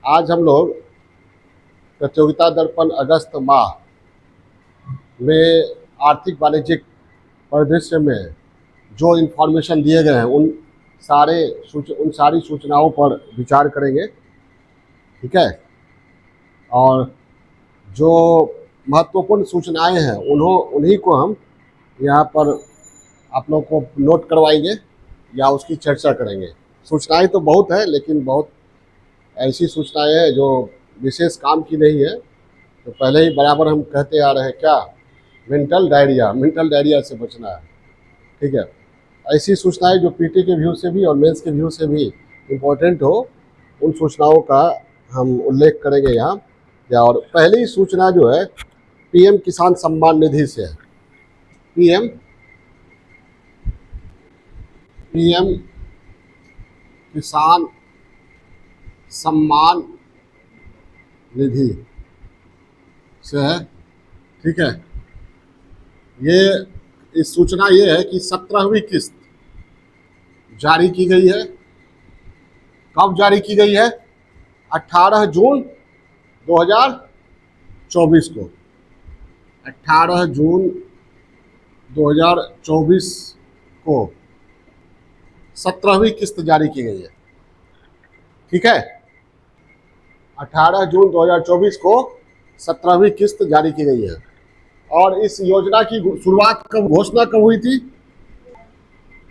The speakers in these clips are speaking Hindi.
आज हम लोग प्रतियोगिता दर्पण अगस्त माह में आर्थिक वाणिज्यिक परिदृश्य में जो इन्फॉर्मेशन दिए गए हैं उन सारी सूचनाओं पर विचार करेंगे। ठीक है। और जो महत्वपूर्ण सूचनाएं हैं उन्हीं को हम यहाँ पर आप लोग को नोट करवाएंगे या उसकी चर्चा करेंगे। सूचनाएं तो बहुत है, लेकिन बहुत ऐसी सूचनाएं हैं जो विशेष काम की नहीं है। तो पहले ही बराबर हम कहते आ रहे हैं, क्या मेंटल डायरिया से बचना है। ठीक है। ऐसी सूचनाएं जो पीटी के व्यू से भी और मेंस के व्यू से भी इम्पोर्टेंट हो, उन सूचनाओं का हम उल्लेख करेंगे यहाँ। और पहली सूचना जो है पीएम किसान सम्मान निधि से है। पीएम किसान सम्मान निधि से है। ठीक है। इस सूचना ये है कि 17वीं किस्त जारी की गई है। कब जारी की गई है? 18 जून 2024 को। 18 जून 2024 को 17वीं किस्त जारी की गई है। ठीक है। 18 जून 2024 को 17वीं किस्त जारी की गई है। और इस योजना की घोषणा कब हुई थी?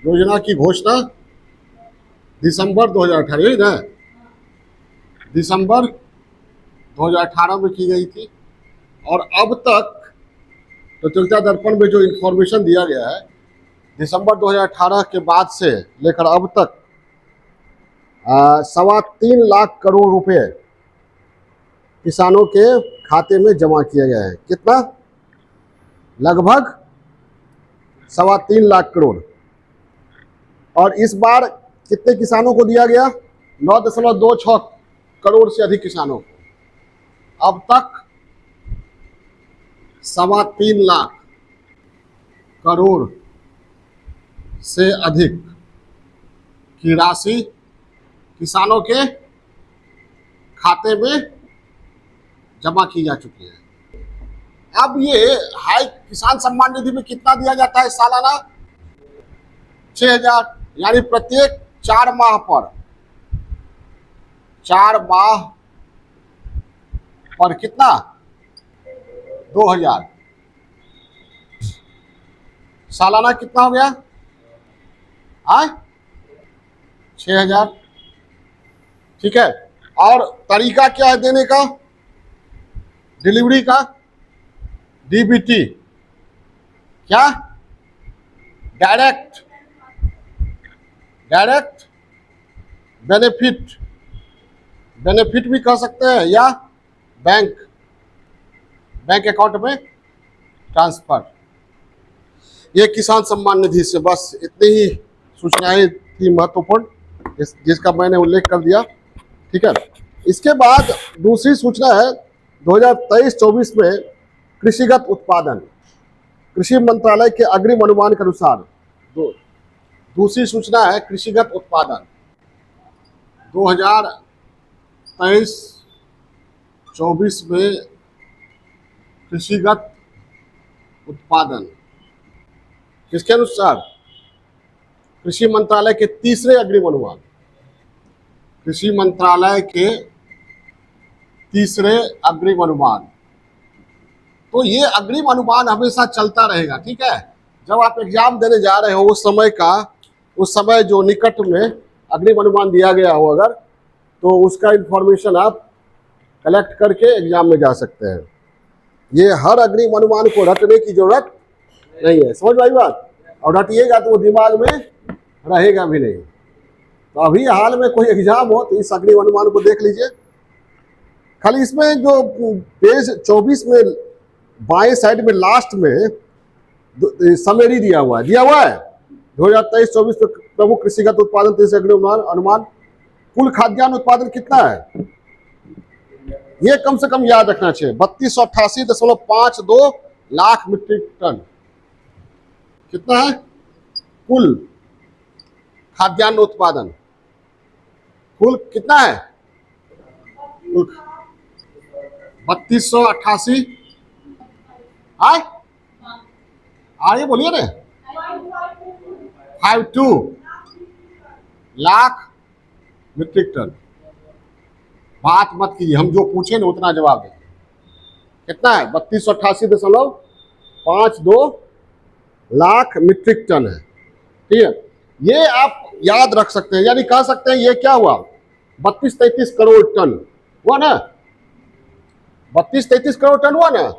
योजना की घोषणा दिसंबर 2018 ना, दिसंबर 2018 में की गई थी। और अब तक प्रतियोगिता दर्पण में जो इन्फॉर्मेशन दिया गया है, दिसंबर 2018 के बाद से लेकर अब तक 3.25 लाख करोड़ रुपए किसानों के खाते में जमा किए गए हैं। कितना? लगभग 3.25 लाख करोड़। और इस बार कितने किसानों को दिया गया? 9.26 करोड़ से अधिक किसानों को। अब तक 3.25 लाख करोड़ से अधिक की राशि किसानों के खाते में जमा की जा चुकी है। अब ये हाई किसान सम्मान निधि में कितना दिया जाता है सालाना? 6,000, यानी प्रत्येक 4 माह पर कितना? 2,000। सालाना कितना हो गया? 6,000। ठीक है। और तरीका क्या है देने का? डिलीवरी का डीबीटी। क्या? डायरेक्ट बेनिफिट भी कह सकते हैं, या बैंक अकाउंट में ट्रांसफर। ये किसान सम्मान निधि से बस इतनी ही सूचनाएं थी महत्वपूर्ण, जिसका मैंने उल्लेख कर दिया। ठीक है। इसके बाद दूसरी सूचना है 2023-24 में कृषिगत उत्पादन। कृषि मंत्रालय के अग्रिम अनुमान के अनुसार दूसरी सूचना है कृषिगत उत्पादन 2023-24 में कृषिगत उत्पादन किसके अनुसार? कृषि मंत्रालय के तीसरे अग्रिम अनुमान। कृषि मंत्रालय के तीसरे अग्रिम अनुमान। तो ये अग्रिम अनुमान हमेशा चलता रहेगा। ठीक है। जब आप एग्जाम देने जा रहे हो उस समय जो निकट में अग्रिम अनुमान दिया गया हो, अगर तो उसका इंफॉर्मेशन आप कलेक्ट करके एग्जाम में जा सकते हैं। ये हर अग्रिम अनुमान को रटने की जरूरत नहीं है। समझ भाई बात? और रटिएगा तो वो दिमाग में रहेगा भी नहीं। तो अभी हाल में कोई एग्जाम हो तो इस अग्रिम अनुमान को देख लीजिए। खाली इसमें जो पेज 24 में बाएं साइड में लास्ट में समेरी दिया हुआ है 2023-24 में प्रमुख कृषिगत उत्पादन तीसरे अग्रिम अनुमान। कुल खाद्यान्न उत्पादन कितना है? ये कम से कम याद रखना चाहिए, 3288.52 लाख मीट्रिक टन। कितना है कुल खाद्यान्न उत्पादन? कुल कितना है? 3288 आए आगे बोलिए ना 52 लाख मीट्रिक टन। बात मत कीजिए, हम जो पूछे ना उतना जवाब दें। कितना है? 3288.52 लाख मीट्रिक टन है। ठीक है, ये आप याद रख सकते हैं, यानी कह सकते हैं ये क्या हुआ, 32-33 करोड़ टन हुआ ना, 32-33 करोड़ टन हुआ ना।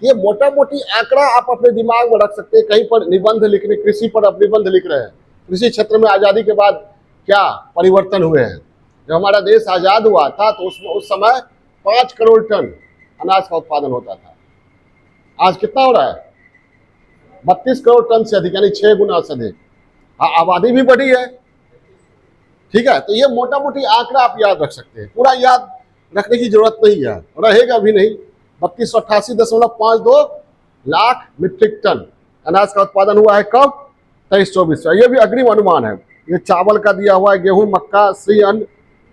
ये मोटा मोटी आंकड़ा आप अपने दिमाग में रख सकते हैं। कहीं पर निबंध लिखने, कृषि पर आप निबंध लिख रहे हैं, कृषि क्षेत्र में आजादी के बाद क्या परिवर्तन हुए हैं। जब हमारा देश आजाद हुआ था तो उस समय 5 करोड़ टन अनाज का उत्पादन होता था। आज कितना हो रहा है? 32 करोड़ टन से अधिक, यानी 6 गुना से अधिक। आबादी भी बढ़ी है। ठीक है, तो ये मोटा मोटी आंकड़ा आप याद रख सकते हैं, पूरा याद रखने की जरूरत नहीं है, रहेगा भी नहीं। 3288.52 लाख मीट्रिक टन अनाज का उत्पादन हुआ है कब? 23-24 में। ये भी अग्रिम अनुमान है। ये चावल का दिया हुआ है, गेहूं, मक्का,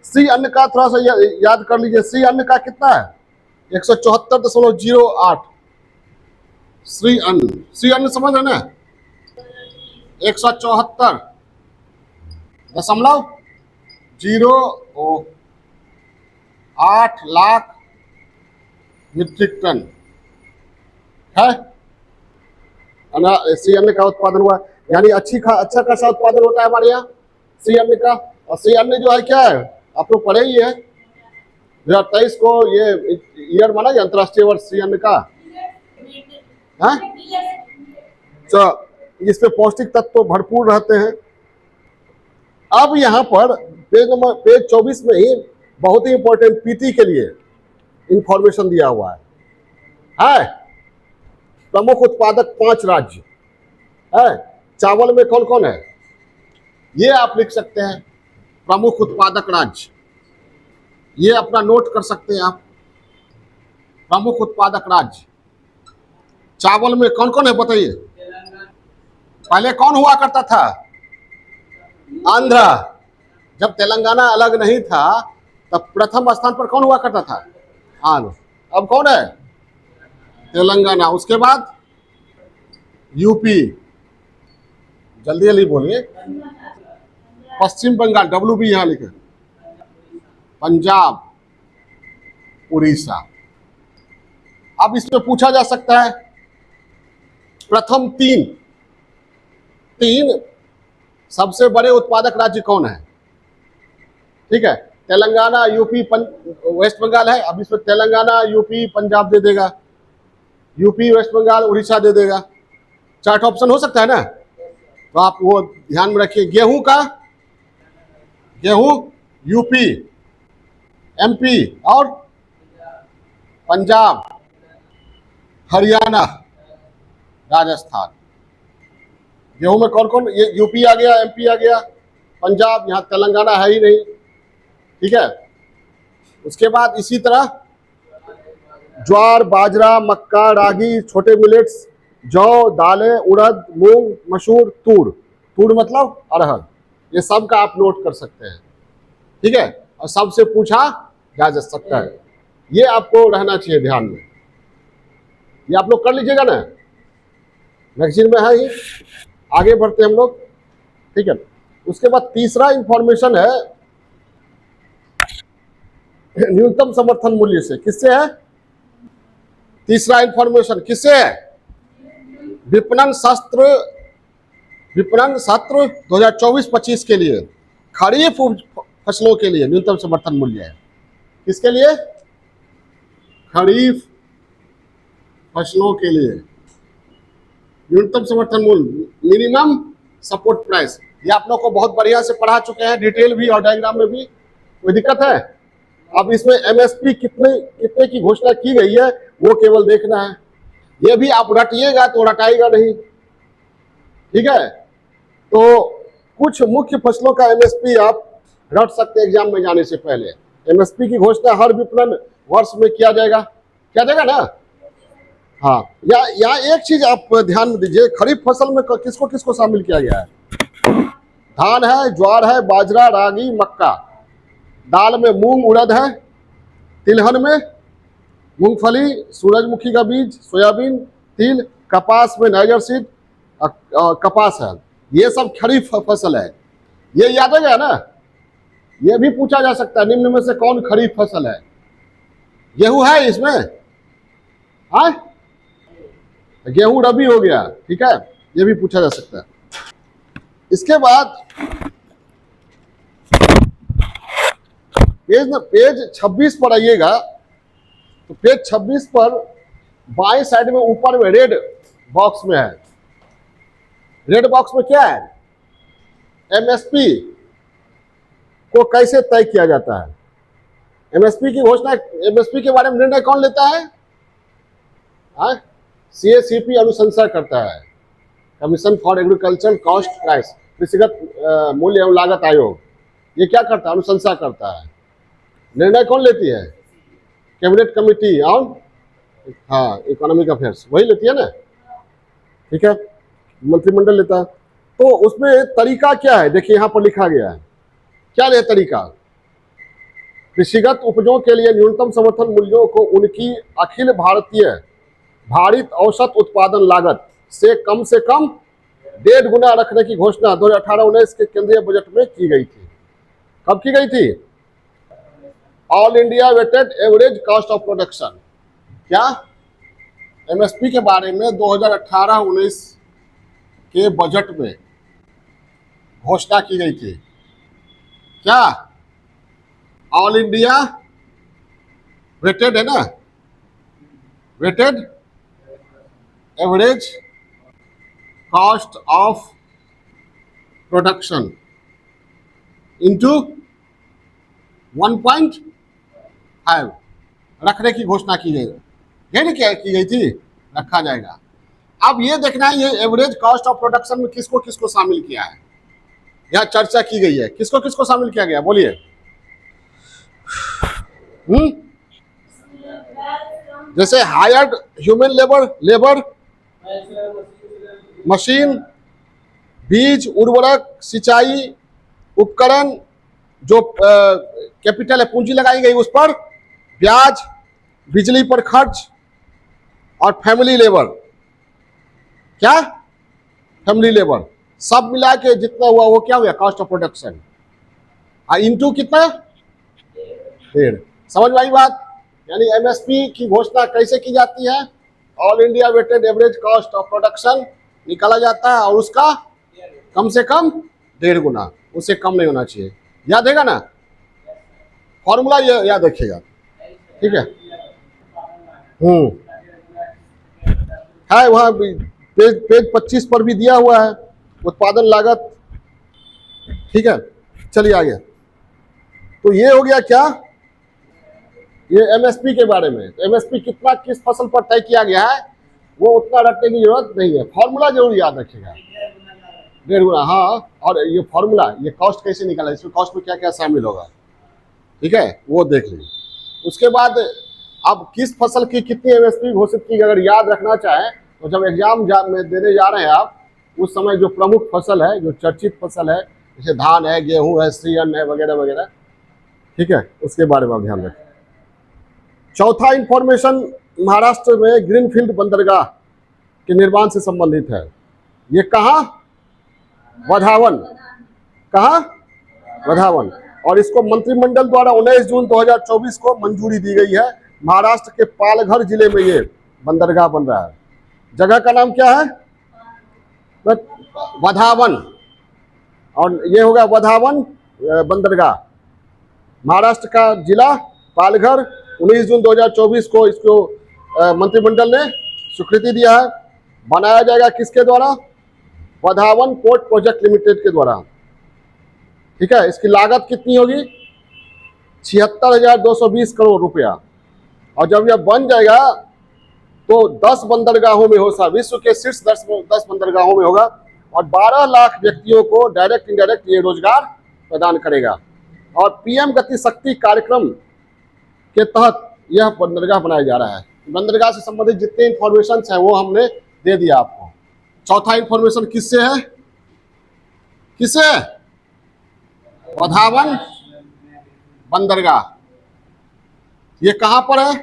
सी अन्न का थोड़ा सा याद कर लीजिए। सी अन्न का कितना है? 174.08 श्री अन्न समझ रहे ना? 174.08 लाख मीट्रिक टन है सी अन्न का उत्पादन हुआ। यानी अच्छा खासा उत्पादन होता है हमारे यहाँ सी अन्न का। और सी अन्न जो है क्या है, आप लोग पढ़े ही है। 2023 को ये ईयर माना गया अंतर्राष्ट्रीय वर्ष सी अन्न का। तो इसमें पौष्टिक तत्व भरपूर रहते हैं। अब यहाँ पर पेज 24 में ही बहुत ही इंपॉर्टेंट पीटी के लिए इंफॉर्मेशन दिया हुआ है। प्रमुख उत्पादक 5 राज्य है। चावल में कौन कौन है ये आप लिख सकते हैं, प्रमुख उत्पादक राज्य। ये अपना नोट कर सकते हैं आप, प्रमुख उत्पादक राज्य चावल में कौन कौन है बताइए। पहले कौन हुआ करता था? आंध्र। जब तेलंगाना अलग नहीं था तब प्रथम स्थान पर कौन हुआ करता था? आंध्र। अब कौन है? तेलंगाना। उसके बाद यूपी, जल्दी जल्दी बोलिए। पश्चिम बंगाल, WB यहां लिखे, पंजाब, उड़ीसा। अब इसमें पूछा जा सकता है प्रथम तीन सबसे बड़े उत्पादक राज्य कौन है? ठीक है, तेलंगाना, यूपी, वेस्ट बंगाल है। अब इसमें तेलंगाना, यूपी, पंजाब दे देगा, यूपी, वेस्ट बंगाल, उड़ीसा दे देगा। 4 ऑप्शन हो सकता है ना, तो आप वो ध्यान में रखिए। गेहूं यूपी, MP और पंजाब, हरियाणा, राजस्थान। गेहूं में कौन कौन? ये यूपी आ गया, MP आ गया, पंजाब, यहाँ तेलंगाना है ही नहीं। ठीक है, उसके बाद इसी तरह ज्वार, बाजरा, मक्का, रागी, छोटे मिलेट्स, जौ, दालें, उड़द, मूंग, मसूर, तूर मतलब अरहर। ये सब का आप नोट कर सकते हैं। ठीक है, और सबसे पूछा जा सकता है, ये आपको रहना चाहिए ध्यान में। ये आप लोग कर लीजिएगा ना, मैगजीन में है ही। आगे बढ़ते हम लोग। ठीक है, उसके बाद तीसरा इंफॉर्मेशन है न्यूनतम समर्थन मूल्य से। किससे है तीसरा इंफॉर्मेशन? किससे है? विपणन सत्र 2024-25 के लिए खरीफ फसलों के लिए न्यूनतम समर्थन मूल्य है। किसके लिए? खरीफ फसलों के लिए न्यूनतम समर्थन मूल्य, मिनिमम सपोर्ट प्राइस। ये आप लोग को बहुत बढ़िया से पढ़ा चुके हैं, डिटेल भी और डायग्राम में भी। कोई दिक्कत है? अब इसमें MSP कितने की घोषणा की गई है वो केवल देखना है। ये भी आप रटिएगा तो रटाएगा नहीं। ठीक है, तो कुछ मुख्य फसलों का MSP आप रट सकते हैं एग्जाम में जाने से पहले। MSP की घोषणा हर विपणन वर्ष में किया जाएगा ना। हाँ, या एक चीज आप ध्यान में दीजिए, खरीफ फसल में किसको किसको शामिल किया गया है? धान है, ज्वार है, बाजरा, रागी, मक्का। दाल में मूंग, उड़द है, तिलहन में मूंगफली, सूरजमुखी का बीज, सोयाबीन, तिल, कपास में नाइजर सीड, कपास है। ये सब खरीफ फसल है। ये याद है क्या ना? ये भी पूछा जा सकता है, निम्न में से कौन खरीफ फसल है? गेहूं है इसमें? हाँ, गेहूं रबी हो गया, ठीक है, ये भी पूछा जा सकता है। इसके बाद पेज 26 पर आइएगा, तो पेज 26 पर बाएं साइड में ऊपर में रेड बॉक्स में है। रेड बॉक्स में क्या है? एमएसपी को कैसे तय किया जाता है? एमएसपी की घोषणा, एमएसपी के बारे में निर्णय कौन लेता है? सीएसीपी अनुशंसा करता है, commission for agriculture cost price, कृषिगत मूल्य एवं लागत आयोग। ये क्या करता है? अनुशंसा करता है। निर्णय कौन लेती है? Cabinet committee on economic affairs, वही लेती है ना, ठीक है, मंत्रिमंडल लेता है। तो उसमें तरीका क्या है? देखिए यहां पर लिखा गया है, क्या ले तरीका? कृषिगत उपजों के लिए न्यूनतम समर्थन मूल्यों को उनकी अखिल भारतीय भारित औसत उत्पादन लागत से कम 1.5 गुना रखने की घोषणा 2018-19 के केंद्रीय बजट में की गई थी। कब की गई थी? All India weighted average cost of production. क्या? एमएसपी के बारे में 2018-19 के बजट में घोषणा की गई थी। क्या? ऑल इंडिया वेटेड है ना, weighted average cost of production into 1.5 रखने की घोषणा की गई। क्या की गई थी? रखा जाएगा। अब ये देखना है, ये एवरेज कॉस्ट ऑफ प्रोडक्शन में किसको किसको शामिल किया है, यहां चर्चा की गई है। किसको किसको शामिल किया गया, बोलिए। जैसे हायर्ड ह्यूमन लेबर, मशीन, बीज, उर्वरक, सिंचाई उपकरण, जो कैपिटल है, पूंजी लगाई गई उस पर, ब्याज, बिजली पर खर्च, और फैमिली लेबर। क्या? फैमिली लेबर, सब मिला के जितना हुआ वो क्या हुआ? Cost of production. इनटू कितना? 1.5। समझ में आई बात? यानी एमएसपी की घोषणा कैसे की जाती है? All India weighted average cost of production निकाला जाता है और उसका कम से कम 1.5 गुना, उससे कम नहीं होना चाहिए। याद है ना फॉर्मूला? ये याद रखिएगा, ठीक है। है वहां पेज 25 पर भी दिया हुआ है उत्पादन लागत, ठीक है। चलिए आगे। तो ये हो गया क्या? ये एमएसपी के बारे में। एमएसपी कितना किस फसल पर तय किया गया है वो उतना रखने की जरूरत नहीं है, फॉर्मूला जरूर याद रखिएगा। 1.5 गुना, हाँ। और ये फॉर्मूला, ये कॉस्ट कैसे निकाला, इसमें कॉस्ट में क्या क्या शामिल होगा, ठीक है, वो देख लीजिए। उसके बाद अब किस फसल की कितनी एमएसपी घोषित की, अगर याद रखना चाहें तो जब एग्जाम में देने जा रहे हैं आप, उस समय जो प्रमुख फसल है, जो चर्चित फसल है, जैसे धान है, गेहूं है, श्रीअन्न है, वगैरह वगैरह, ठीक है, उसके बारे में ध्यान रखें। चौथा इंफॉर्मेशन महाराष्ट्र में ग्रीनफील्ड बंदरगाह के निर्माण से संबंधित है। ये कहाँ? वधावन। कहाँ? वधावन। और इसको मंत्रिमंडल द्वारा 19 जून 2024 को मंजूरी दी गई है। महाराष्ट्र के पालघर जिले में ये बंदरगाह बन रहा है। जगह का नाम क्या है? वधावन। और ये होगा वधावन बंदरगाह, महाराष्ट्र का जिला पालघर। 19 जून 2024 को इसको मंत्रिमंडल ने स्वीकृति दिया है। बनाया जाएगा किसके द्वारा? वधावन पोर्ट प्रोजेक्ट लिमिटेड के द्वारा, ठीक है। इसकी लागत कितनी होगी? 76,220 करोड़ रुपया। और जब यह बन जाएगा तो 10 बंदरगाहों में होगा, विश्व के शीर्ष 10 बंदरगाहों में होगा, और 12 लाख व्यक्तियों को डायरेक्ट इंडायरेक्ट ये रोजगार प्रदान करेगा। और पीएम गति शक्ति कार्यक्रम के तहत यह बंदरगाह बनाया जा रहा है। बंदरगाह से संबंधित जितने इंफॉर्मेशन है वो हमने दे दिया आपको। चौथा इंफॉर्मेशन किससे है? किससे? वधावन बंदरगाह, ये कहां पर है,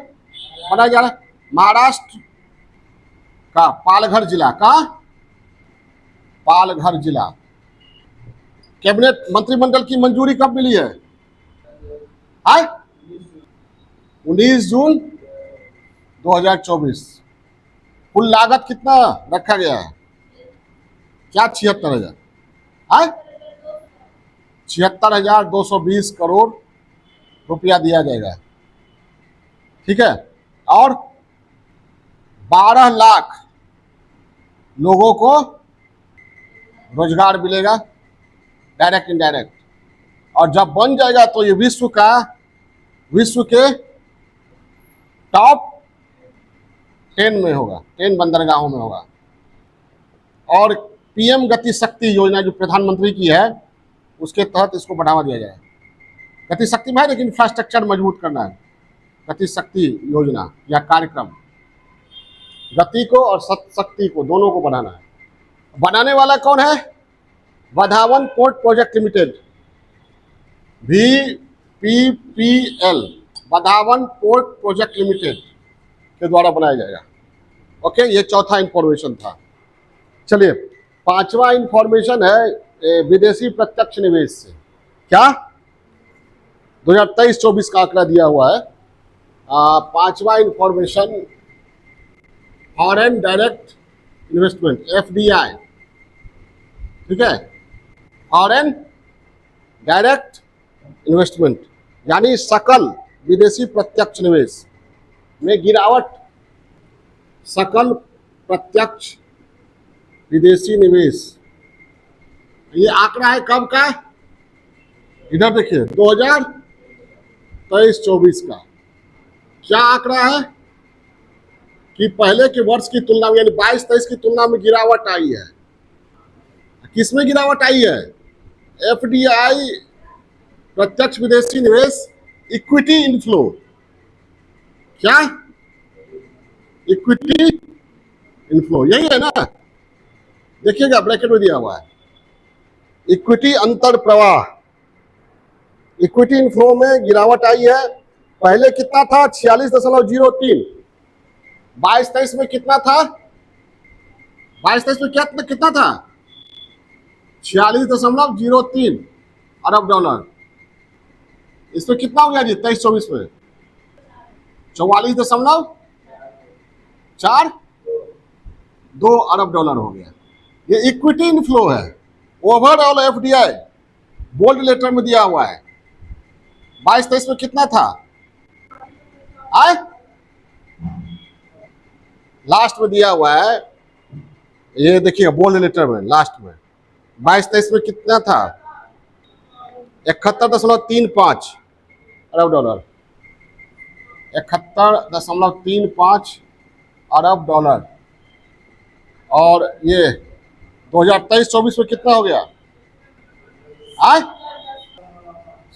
बनाया जा रहा है? महाराष्ट्र का पालघर जिला का, पालघर जिला। कैबिनेट मंत्रिमंडल की मंजूरी कब मिली है? 19 जून 2024। कुल लागत कितना रखा गया है? क्या 76,000? 76,220 करोड़ रुपया दिया जाएगा। ठीक है, और 12 लाख लोगों को रोजगार मिलेगा, डायरेक्ट इनडायरेक्ट। और जब बन जाएगा तो ये विश्व के टॉप 10 में होगा, 10 बंदरगाहों में होगा। और पीएम गति शक्ति योजना जो प्रधानमंत्री की है, उसके तहत इसको बढ़ावा दिया जाएगा। गति शक्ति में है, लेकिन इंफ्रास्ट्रक्चर मजबूत करना है। गति शक्ति योजना या कार्यक्रम, गति को और शक्ति को, दोनों को बढ़ाना है। बनाने वाला कौन है? Wadhawan port project limited, VPPL, Wadhawan port project limited के द्वारा बनाया जाएगा। ओके, ये चौथा इंफॉर्मेशन था। चलिए, पांचवा इंफॉर्मेशन है विदेशी प्रत्यक्ष निवेश से। क्या 2023-24 का आंकड़ा दिया हुआ है। पांचवा information, foreign direct investment, FDI। ठीक है, फॉरेन डायरेक्ट इन्वेस्टमेंट यानी सकल विदेशी प्रत्यक्ष निवेश में गिरावट। सकल प्रत्यक्ष विदेशी निवेश, ये आंकड़ा है कब का? इधर देखिए, 2023-24 का। क्या आंकड़ा है कि पहले के वर्ष की तुलना में, यानी 22-23 की तुलना में गिरावट आई है। किसमें गिरावट आई है? FDI, प्रत्यक्ष विदेशी निवेश, इक्विटी इनफ्लो। क्या? इक्विटी इनफ्लो, यही है ना? देखिएगा, ब्रैकेट में दिया हुआ है, इक्विटी अंतर प्रवाह। इक्विटी इनफ्लो में गिरावट आई है। पहले कितना था? 46.03। 22-23 में कितना था? 22-23 में कितना था? 46.03 अरब डॉलर। इसमें कितना हो गया जी 23-24 में? 44.42 अरब डॉलर हो गया। ये इक्विटी इनफ्लो है। ओवरऑल FDI बोल्ड लेटर में दिया हुआ है। 22-23 में कितना था? लास्ट में दिया हुआ है, ये देखिए बोल्ड लेटर में लास्ट में। 22-23 में कितना था? 71.35 अरब डॉलर। 71.35 अरब डॉलर। और ये 2023-24 में कितना हो गया?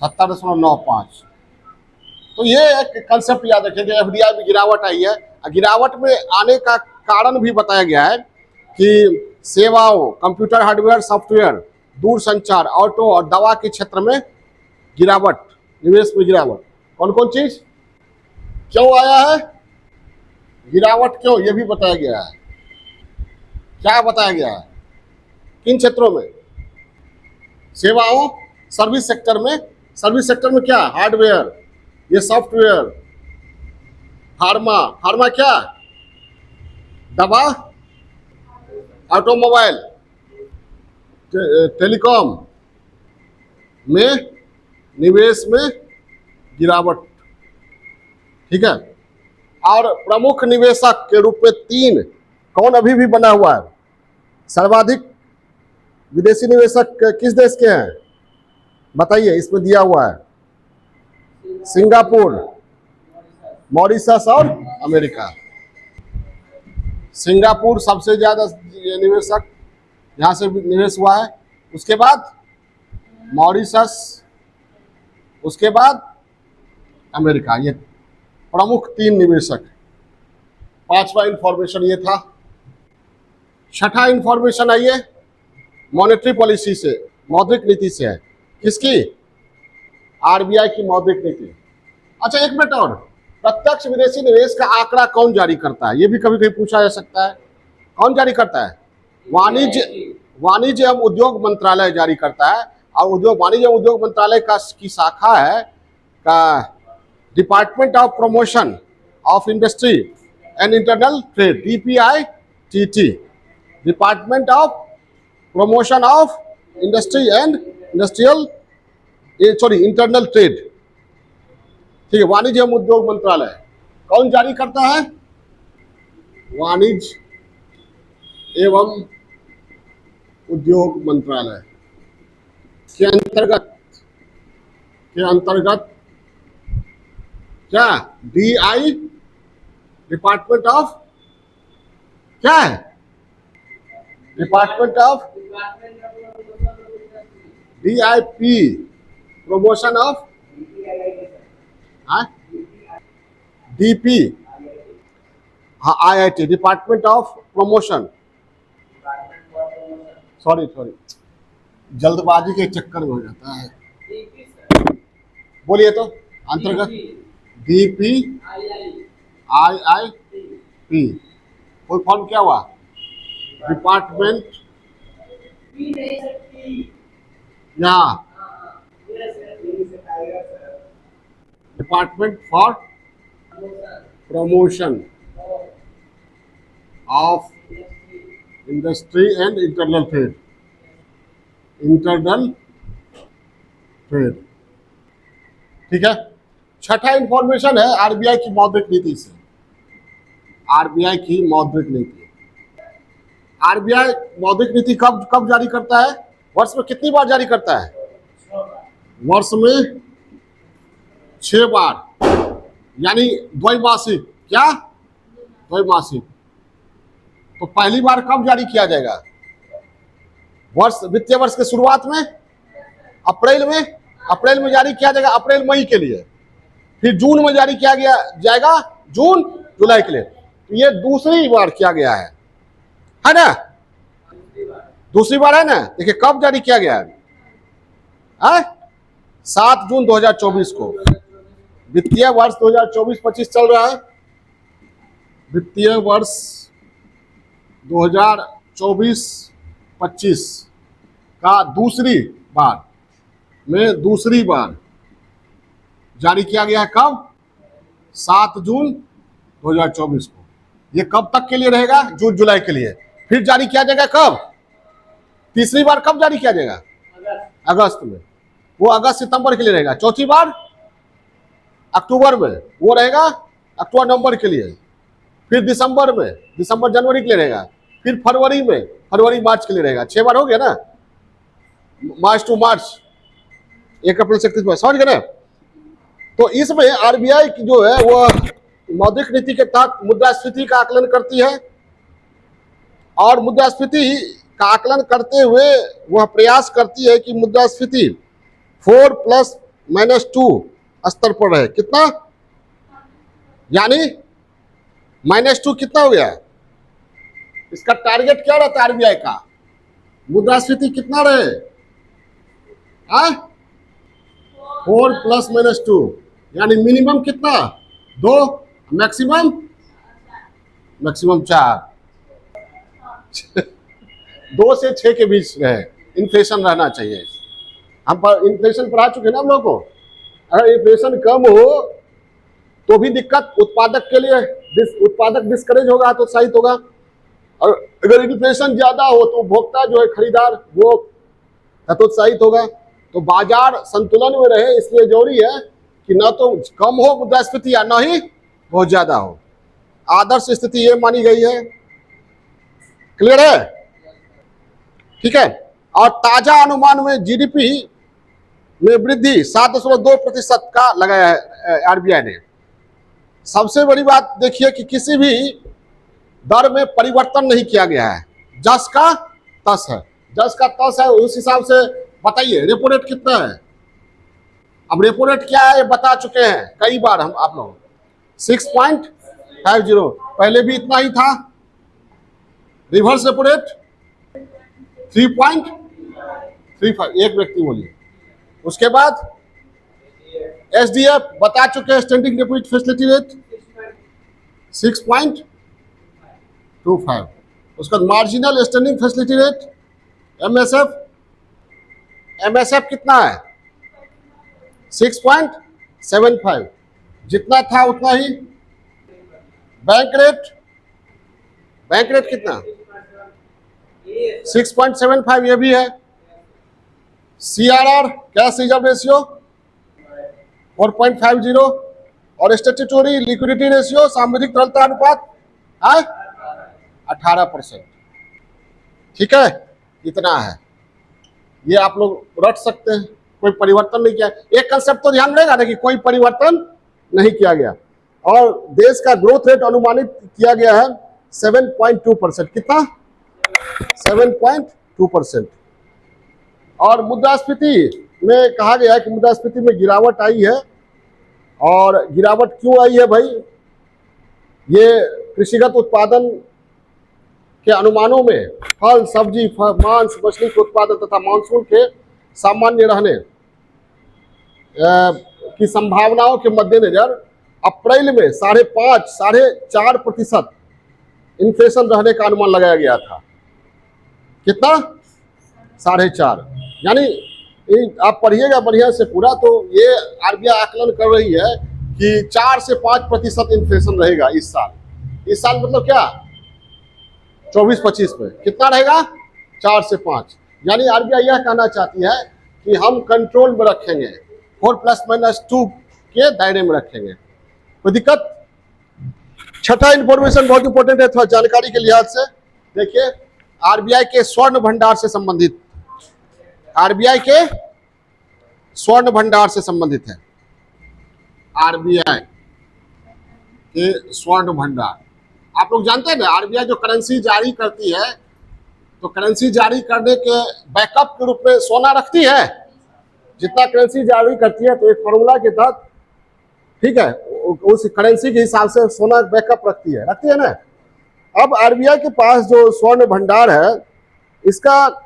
70.95। तो ये एक कंसेप्ट याद रखिए कि FDI में गिरावट आई है। गिरावट में आने का कारण भी बताया गया है कि सेवाओं, कंप्यूटर हार्डवेयर, सॉफ्टवेयर, दूरसंचार, ऑटो और दवा के क्षेत्र में गिरावट, निवेश में गिरावट। कौन कौन चीज क्यों आया है? गिरावट क्यों, ये भी बताया गया है। क्या बताया गया है? किन क्षेत्रों में? सेवाओं, सर्विस सेक्टर में। सर्विस सेक्टर में क्या? हार्डवेयर, ये सॉफ्टवेयर, फार्मा क्या? दवा, ऑटोमोबाइल, टेलीकॉम में निवेश में गिरावट। ठीक है, और प्रमुख निवेशक के रूप में 3 कौन अभी भी बना हुआ है? सर्वाधिक विदेशी निवेशक किस देश के हैं बताइए? इसमें दिया हुआ है सिंगापुर, मॉरिशस और अमेरिका। सिंगापुर सबसे ज्यादा निवेशक यहाँ से निवेश हुआ है, उसके बाद मॉरिशस, उसके बाद अमेरिका। ये प्रमुख 3 निवेशक। 5वां इंफॉर्मेशन ये था। 6ठा इंफॉर्मेशन आइए, मॉनेटरी पॉलिसी से, मौद्रिक नीति से है। किसकी? RBI की मौद्रिक नीति। अच्छा, एक मिनट और, प्रत्यक्ष विदेशी निवेश का आंकड़ा कौन जारी करता है, ये भी कभी कभी पूछा जा सकता है। कौन जारी करता है? वाणिज्य एवं उद्योग मंत्रालय जारी करता है। और वाणिज्य एवं उद्योग मंत्रालय की शाखा है का department of promotion of industry and internal trade, DPITT, department of promotion of industry and internal trade. ठीक है, वाणिज्य एवं उद्योग मंत्रालय कौन जारी करता है? वाणिज्य एवं उद्योग मंत्रालय के अंतर्गत क्या? DI, डिपार्टमेंट ऑफ क्या है? Department of DIP, promotion of DP, हाँ IIT, department of promotion. Sorry जल्दबाजी के चक्कर में हो जाता है। बोलिए तो, अंतर्गत DPIIP, फुल फॉर्म क्या हुआ? डिपार्टमेंट, यहाँ department for promotion of industry and internal trade, ठीक है। छठा इंफॉर्मेशन है RBI की मौद्रिक नीति से। RBI की मौद्रिक नीति, RBI मौद्रिक नीति कब जारी करता है? वर्ष में कितनी बार जारी करता है? वर्ष में 6 बार, यानी द्वैमासिक। क्या? द्वैमासिक। तो पहली बार कब जारी किया जाएगा? वित्तीय वर्ष के शुरुआत में, अप्रैल में जारी किया जाएगा, अप्रैल मई के लिए। फिर जून में जारी किया जाएगा, जून जुलाई के लिए। तो ये दूसरी बार किया गया है ना? दूसरी बार है ना। देखिए कब जारी किया गया है? 7 जून 2024 को। वित्तीय वर्ष 2024-25 चल रहा है। वित्तीय वर्ष 2024-25 का दूसरी बार जारी किया गया है। कब? 7 जून 2024 को। ये कब तक के लिए रहेगा? जून जुलाई के लिए। फिर जारी किया जाएगा कब? तीसरी बार कब जारी किया जाएगा? अगस्त में। वो अगस्त सितंबर के लिए रहेगा। चौथी बार अक्टूबर में, वो रहेगा अक्टूबर नवंबर के लिए। फिर दिसंबर में, दिसंबर जनवरी के लिए रहेगा। फिर फरवरी में, फरवरी मार्च के लिए रहेगा। 6 बार हो गया ना, मार्च टू मार्च, 1 अप्रैल से 31 मार्च, समझ गए ना। तो इसमें RBI की जो है वो मौद्रिक नीति के तहत मुद्रास्फीति का आकलन करती है, और मुद्रास्फीति का आकलन करते हुए वह प्रयास करती है कि मुद्रास्फीति 4+-2 स्तर पर रहे। कितना? यानी -2 कितना हो गया? इसका टारगेट क्या रहता है RBI का? मुद्रास्फीति कितना रहे? 4+-2, यानी मिनिमम कितना? 2, मैक्सिमम 4। 2 से 6 के बीच रहे, इन्फ्लेशन रहना चाहिए। हम पर इन्फ्लेशन पढ़ा चुके ना हम लोग को। अगर इन्फ्लेशन कम हो तो भी दिक्कत उत्पादक के लिए, उत्पादक डिस्करेज होगा, हतोत्साहित होगा। और अगर इन्फ्लेशन ज्यादा हो तो उपभोक्ता जो है, खरीदार, वो हतोत्साहित होगा। तो बाजार संतुलन में रहे, इसलिए जरूरी है कि ना तो कम हो मुद्रास्फीति या ना ही बहुत ज्यादा हो। आदर्श स्थिति ये मानी गई है। क्लियर है? ठीक है। और ताजा अनुमान में GDP में वृद्धि 7.2% का लगाया है RBI ने। सबसे बड़ी बात देखिए कि किसी भी दर में परिवर्तन नहीं किया गया है, जस का तस है। जस का तस है, उस हिसाब से बताइए रेपो रेट कितना है। अब रेपो रेट क्या है ये बता चुके हैं कई बार हम आप लोग। 6.50, पहले भी इतना ही था। रिवर्स रेपो रेट 3.35, एक व्यक्ति बोलिए। उसके बाद एसडीएफ बता चुके हैं, स्टैंडिंग डिपॉजिट फैसिलिटी रेट 6.25। उसका marginal standing facility rate MSF कितना है 6.75, जितना था उतना ही। बैंक रेट कितना 6.75, ये भी है। सीआरआर कैश रिजर्व रेशियो 4.50 और स्टैट्यूटरी लिक्विडिटी रेशियो सामूहिक तरलता अनुपात 18%। ठीक है, इतना है, ये आप लोग रट सकते हैं, कोई परिवर्तन नहीं किया। एक कंसेप्ट तो ध्यान रहेगा ना कि कोई परिवर्तन नहीं किया गया। और देश का ग्रोथ रेट अनुमानित किया गया है 7.2%। कितना 7.2%। और मुद्रास्फीति में कहा गया है कि मुद्रास्फीति में गिरावट आई है। और गिरावट क्यों आई है भाई, ये कृषिगत उत्पादन के अनुमानों में फल सब्जी मांस मछली के उत्पादन तथा मानसून के सामान्य रहने की संभावनाओं के मद्देनजर अप्रैल में 4.5% इन्फ्लेशन रहने का अनुमान लगाया गया था। कितना 4.5, यानी आप पढ़िएगा बढ़िया से पूरा, तो ये आरबीआई आकलन कर रही है कि 4 से 5% इन्फ्लेशन रहेगा इस साल। इस साल मतलब क्या 24-25 में कितना रहेगा 4 से 5, यानी आरबीआई यह कहना चाहती है कि हम कंट्रोल में रखेंगे, 4+-2 के दायरे में रखेंगे। कोई दिक्कत। छठा इंफॉर्मेशन बहुत इंपॉर्टेंट है थोड़ा जानकारी के लिहाज से। देखिए, आरबीआई के स्वर्ण भंडार से संबंधित, आरबीआई के स्वर्ण भंडार से संबंधित है। आरबीआई के स्वर्ण भंडार, आप लोग जानते हैं ना, आरबीआई जो करेंसी जारी करती है तो करेंसी जारी करने के बैकअप के रूप में सोना रखती है। जितना करेंसी जारी करती है तो एक फॉर्मूला के तहत, ठीक है, उस करेंसी के हिसाब से सोना बैकअप रखती है ना। अब आरबीआई के पास जो स्वर्ण भंडार है, इसका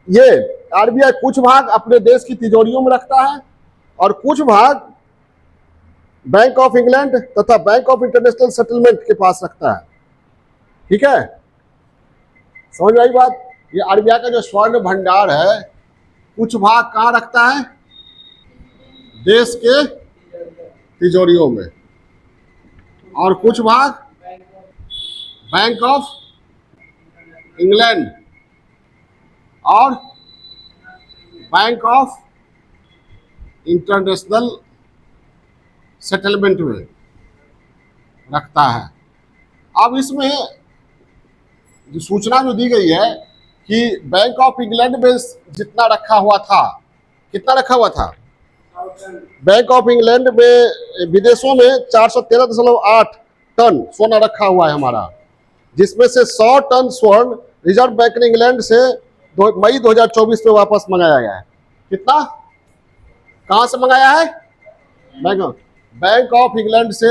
ये आरबीआई कुछ भाग अपने देश की तिजोरियों में रखता है और कुछ भाग बैंक ऑफ इंग्लैंड तथा बैंक ऑफ इंटरनेशनल सेटलमेंट के पास रखता है। ठीक है, समझ में आई बात। ये आरबीआई का जो स्वर्ण भंडार है, कुछ भाग कहाँ रखता है देश के तिजोरियों में, और कुछ भाग बैंक ऑफ इंग्लैंड और बैंक ऑफ इंटरनेशनल सेटलमेंट में रखता है। अब इसमें जो सूचना जो दी गई है कि बैंक ऑफ इंग्लैंड में जितना रखा हुआ था, कितना रखा हुआ था बैंक ऑफ इंग्लैंड में, विदेशों में 413.8 टन सोना रखा हुआ है हमारा, जिसमें से 100 टन स्वर्ण रिजर्व बैंक ने इंग्लैंड से मई 2024 में वापस मंगाया गया है। कितना, कहां से मंगाया है बैंक ऑफ इंग्लैंड से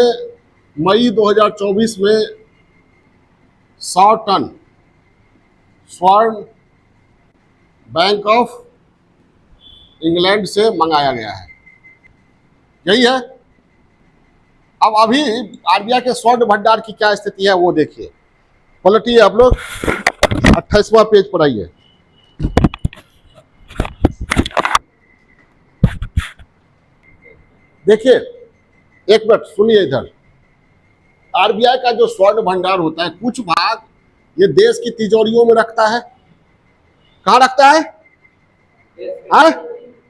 मई 2024 में 100 टन स्वर्ण बैंक ऑफ इंग्लैंड से मंगाया गया है। यही है। अब अभी आरबीआई के स्वर्ण भंडार की क्या स्थिति है वो देखिए, पलटिए आप लोग, 28वां पेज पर आइए। देखिए, एक मिनट सुनिए इधर। आरबीआई का जो स्वर्ण भंडार होता है, कुछ भाग ये देश की तिजोरियों में रखता है। कहाँ रखता है?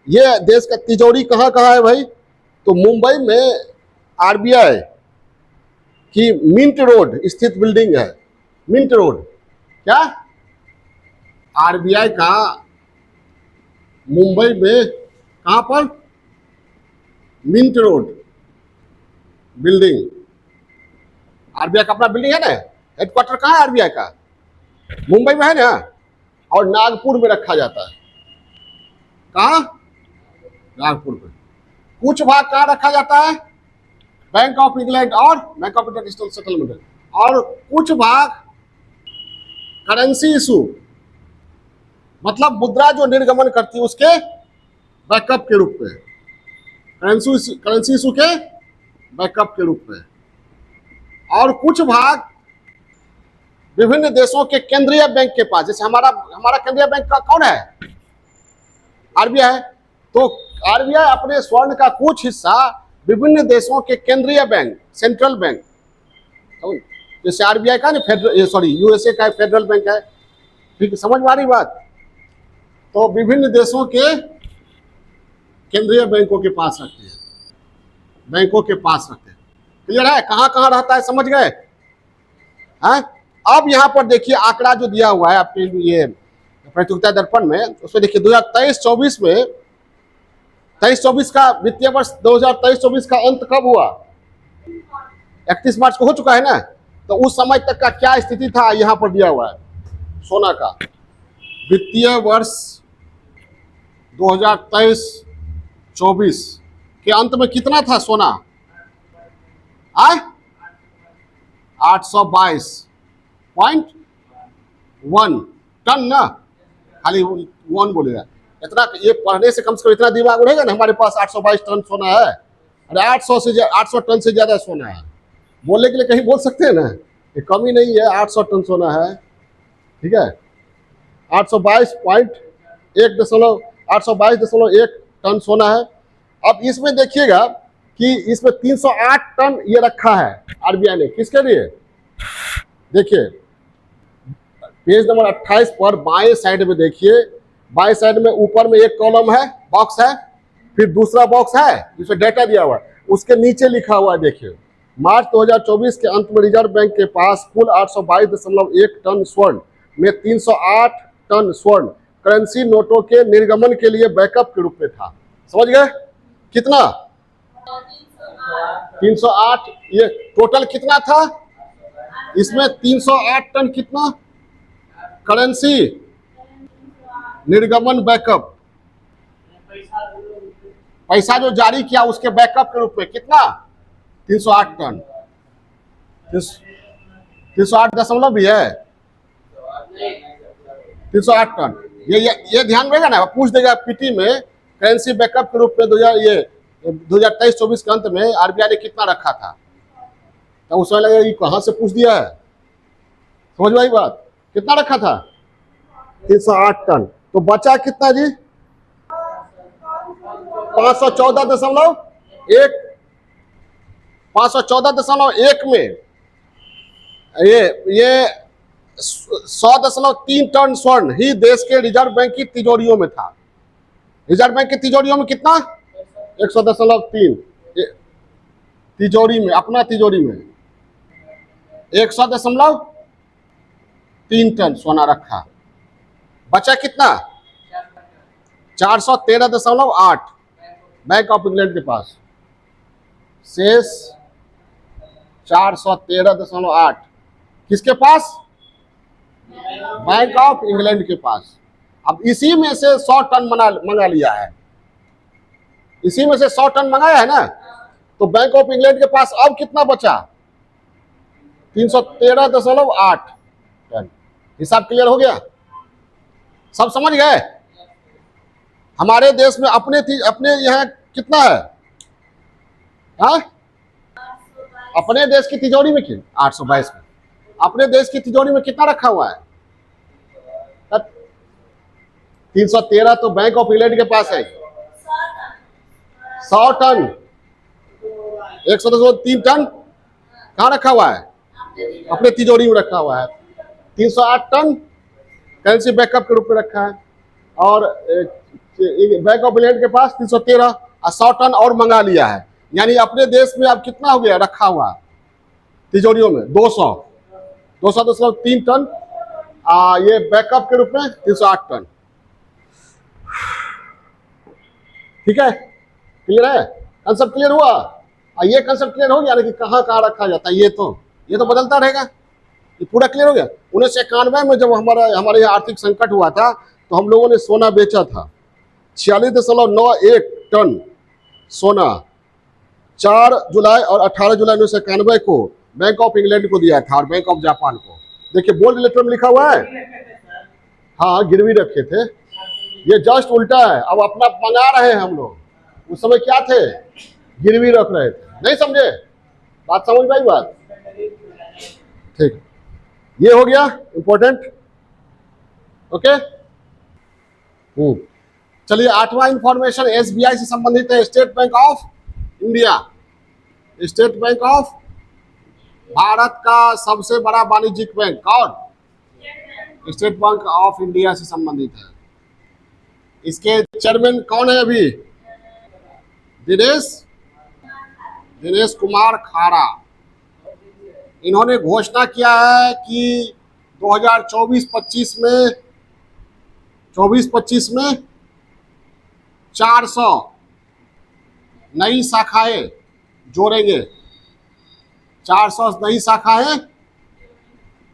ये देश का तिजोरी कहाँ कहाँ है भाई? तो मुंबई में आरबीआई की मिंट रोड स्थित बिल्डिंग है। मिंट रोड, क्या आरबीआई का मुंबई में कहां पर? मिंट रोड बिल्डिंग, आरबीआई का अपना बिल्डिंग है ना। हेडक्वार्टर कहाँ है आरबीआई का? मुंबई में है ना, और नागपुर में रखा जाता है। कहाँ? नागपुर में। कुछ भाग कहाँ रखा जाता है? बैंक ऑफ इंग्लैंड और बैंक ऑफ इंटरनेशनल सेटलमेंट। और कुछ भाग करेंसी इशू, मतलब मुद्रा जो निर्गमन करती है उसके बैकअप के रूप में। करेंसी इशू के बैकअप के रूप में, और कुछ भाग विभिन्न देशों के केंद्रीय बैंक के पास। जैसे हमारा केंद्रीय बैंक का कौन है? आरबीआई। तो आरबीआई अपने स्वर्ण का कुछ हिस्सा विभिन्न देशों के केंद्रीय बैंक, सेंट्रल बैंक, जैसे आरबीआई का ना फेडरल, यूएसए का फेडरल बैंक है, ठीक, समझ में आ रही बात? तो विभिन्न देशों के केंद्रीय बैंकों के पास रखते हैं, बैंकों के पास रखते हैं। क्लियर है? कहां कहां रहता है, समझ गए? हाँ, अब यहां पर देखिए आंकड़ा जो दिया हुआ है आपके ये प्रतियोगिता दर्पण में, उसमें देखिए 2023-24 में, 23-24 का वित्तीय वर्ष 2023-24 का अंत कब हुआ? 31 मार्च को हो चुका है ना। तो उस समय तक का क्या स्थिति था यहां पर दिया हुआ है सोना का। वित्तीय वर्ष 2023-24 के अंत में कितना था सोना? 822.1 टन ना, खाली 1 बोलेगा इतना। ये पढ़ने से कम इतना दिमाग उड़ेगा ना, हमारे पास 822 टन सोना है। अरे 800 टन से ज्यादा सोना है। बोलने के लिए कहीं बोल सकते हैं ना, ये कमी नहीं है, 800 टन सोना है, ठीक है। 822.1 टन सोना है। अब इसमें देखिएगा कि इसमें 308 टन ये रखा है आरबीआई ने, किसके लिए? देखिए पेज नंबर 28 पर बाएं साइड में देखिए, बाएं साइड में ऊपर में एक कॉलम है, बॉक्स है, फिर दूसरा बॉक्स है जिसमें डेटा दिया हुआ है, उसके नीचे लिखा हुआ है देखिए, मार्च 2024 के अंत में रिजर्व बैंक के पास कुल 822.1 टन स्वर्ण में 308 टन स्वर्ण करेंसी नोटों के निर्गमन के लिए बैकअप के रूप में था। समझ गए? कितना? 308। ये टोटल कितना था? इसमें 308 टन कितना करेंसी निर्गमन बैकअप, पैसा जो जारी किया उसके बैकअप के रूप में कितना? 308 टन। 308 दशमलव भी है, 308 टन। ये ध्यान रहेगा ना, पूछ देगा पीटी में करेंसी बैकअप के रूप में 2023-24 के अंत में आरबीआई ने कितना रखा था, तो उस समय लगेगा ये कहां से पूछ दिया है। समझ में आई बात? कितना रखा था? 308 टन। तो बचा कितना जी? 514.1 514.1 में ये 100.3 टन स्वर्ण ही देश के रिजर्व बैंक की तिजोरियों में था। रिजर्व बैंक की तिजोरियों में कितना? 100.3 तिजोरी में, अपना तिजोरी में 100.3 टन सोना रखा। बचा कितना? 413.8 बैंक ऑफ इंग्लैंड के पास। शेष 413.8 किसके पास? बैंक ऑफ इंग्लैंड के पास। अब इसी में से 100 टन मंगा लिया है, इसी में से 100 टन मंगाया है ना, तो बैंक ऑफ इंग्लैंड के पास अब कितना बचा? 313.8 टन। हिसाब क्लियर हो गया? सब समझ गए? हमारे देश में अपने यहाँ कितना है? हाँ? अपने देश की तिजोरी में 822 में अपने देश की तिजोरी में कितना रखा हुआ है? 313 तो बैंक ऑफ इंग्लैंड के पास है। 100 टन, 103 टन कहाँ रखा हुआ है? अपने तिजोरी में रखा हुआ है। 308 टन करेंसी बैकअप के रूप में रखा है, और बैंक ऑफ इंग्लैंड के पास 313 और 100 टन और मंगा लिया है। यानी अपने देश में अब कितना हो गया रखा हुआ तिजोरियों में? 200.3 टन। ये बैकअप के रूप में 308 टन। ठीक है? क्लियर है? कंसेप्ट क्लियर हुआ? ये कंसेप्ट क्लियर हो गया ना कि कहाँ कहाँ रखा जाता है। ये तो बदलता रहेगा। ये पूरा क्लियर हो गया। 1991 में जब हमारे यहाँ आर्थिक संकट हुआ था तो हम लोगों ने सोना बेचा था 46.91 टन सोना 4 जुलाई और 18 जुलाई 1991 को बैंक ऑफ इंग्लैंड को दिया था और बैंक ऑफ जापान को। देखिए बोल्ड लेटर में लिखा हुआ है। हाँ, गिरवी रखे थे। ये जस्ट उल्टा है। अब अपना मंगा रहे हैं हम लोग, उस समय क्या थे, गिरवी रख रहे थे। नहीं समझे बात, समझ में आई बात? ठीक, ये हो गया इंपॉर्टेंट। ओके, चलिए आठवां इंफॉर्मेशन एसबीआई से संबंधित है। State bank of India, state bank of Bharat का सबसे बड़ा वाणिज्यिक बैंक कौन? स्टेट बैंक ऑफ इंडिया से संबंधित है। इसके चेयरमैन कौन है अभी? दिनेश कुमार खारा। इन्होंने घोषणा किया है कि 2024-25 में 400 नई शाखाएं जोड़ेंगे। 400 नई शाखाएं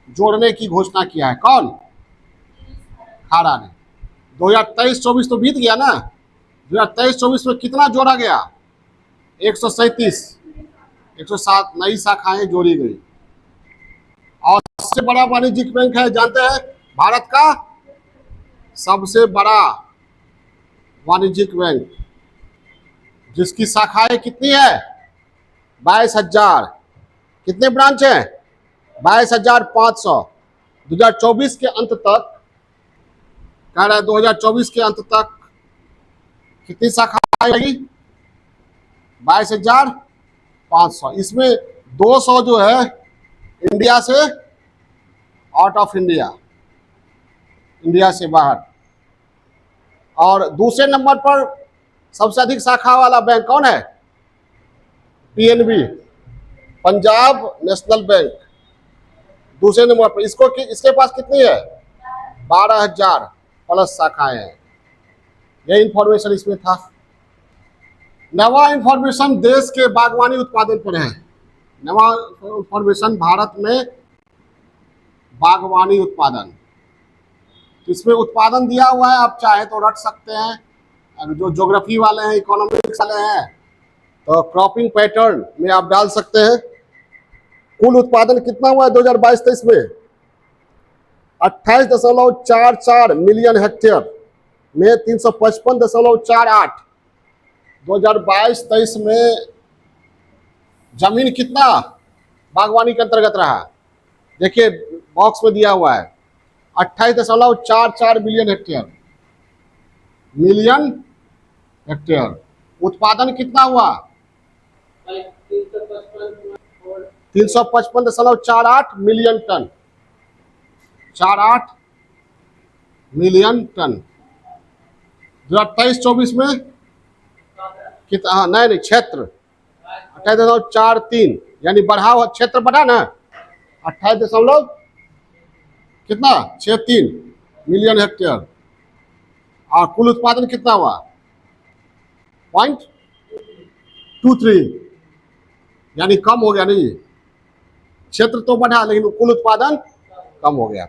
जोड़ने की घोषणा किया है। कौन? खारा ने। 2023-24 तो बीत गया ना, 2023-24 में कितना जोड़ा गया? 137 नई शाखाएं जोड़ी गई। और सबसे बड़ा वाणिज्यिक बैंक है, जानते हैं, भारत का सबसे बड़ा वाणिज्यिक बैंक, जिसकी शाखाएं कितनी है? 22,000। कितने ब्रांच हैं? 22,500। 2024 के अंत तक कह रहा है, 2024 के अंत तक कितनी शाखाएं आएगी? 22,500। इसमें 200 जो है इंडिया से, आउट ऑफ इंडिया, इंडिया से बाहर। और दूसरे नंबर पर सबसे अधिक शाखा वाला बैंक कौन है? पीएनबी, पंजाब नेशनल बैंक, दूसरे नंबर पर। इसके पास कितनी है? 12,000 प्लस शाखाएं हैं। यह इंफॉर्मेशन इसमें था। नवा इंफॉर्मेशन देश के बागवानी उत्पादन पर है। नवा इंफॉर्मेशन भारत में बागवानी उत्पादन, इसमें उत्पादन दिया हुआ है, आप चाहे तो रट सकते हैं। जो ज्योग्राफी वाले हैं, इकोनॉमिक्स वाले हैं, तो क्रॉपिंग पैटर्न में आप डाल सकते हैं। कुल उत्पादन कितना हुआ है 2022-23 में? 28.44 मिलियन हेक्टेयर में 355.48। 2022-23 में जमीन कितना बागवानी के अंतर्गत रहा? देखिए बॉक्स में दिया हुआ है, 28.44 मिलियन हेक्टेयर। उत्पादन कितना हुआ? 355.48 मिलियन टन। 48 million ton. 2023-24 में कितना? हाँ, नहीं, क्षेत्र 28.43, यानी बढ़ा हुआ क्षेत्र बढ़ा ना, 28 कितना 63 मिलियन हेक्टेयर। और कुल उत्पादन कितना हुआ? 0.23, यानी कम हो गया। नहीं, क्षेत्र तो बढ़ा लेकिन कुल उत्पादन कम हो गया।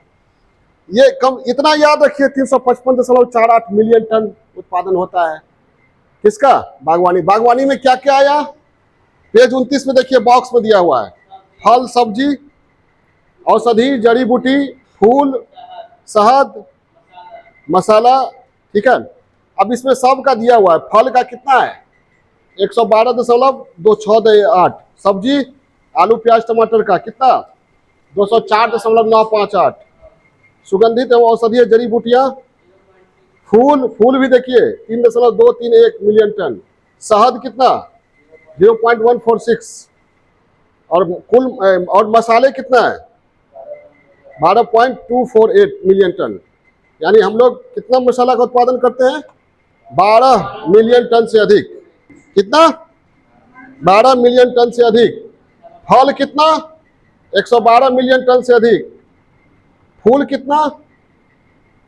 ये कम, इतना याद रखिए, 355.48 मिलियन टन उत्पादन होता है। किसका? बागवानी। बागवानी में क्या क्या आया? पेज 29 में देखिए, बॉक्स में दिया हुआ है। फल, सब्जी, औषधि, जड़ी बूटी, फूल, शहद, मसाला। ठीक है, अब इसमें सब का दिया हुआ है। फल का कितना है? 112.268। सब्जी, आलू प्याज टमाटर का कितना? 204.958। सुगंधित एवं औषधीय जड़ी बूटियां, फूल भी देखिए 3.231 मिलियन टन। शहद कितना? 0.146। और मसाले कितना है? 12.248 मिलियन टन। यानी हम लोग कितना मसाला का उत्पादन करते हैं? 12 मिलियन टन से अधिक। कितना? 12 मिलियन टन से अधिक। फल कितना? 112 मिलियन टन से अधिक। फूल कितना?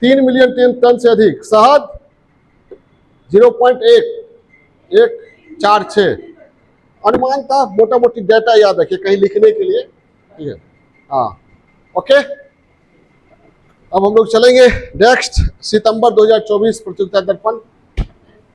3 मिलियन टन से अधिक। शहद 0.1146। अनुमान था, मोटा मोटी डेटा याद रखिए कहीं लिखने के लिए। ठीक है, हाँ, ओके। अब हम लोग चलेंगे नेक्स्ट, सितंबर 2024 प्रतियोगिता दर्पण।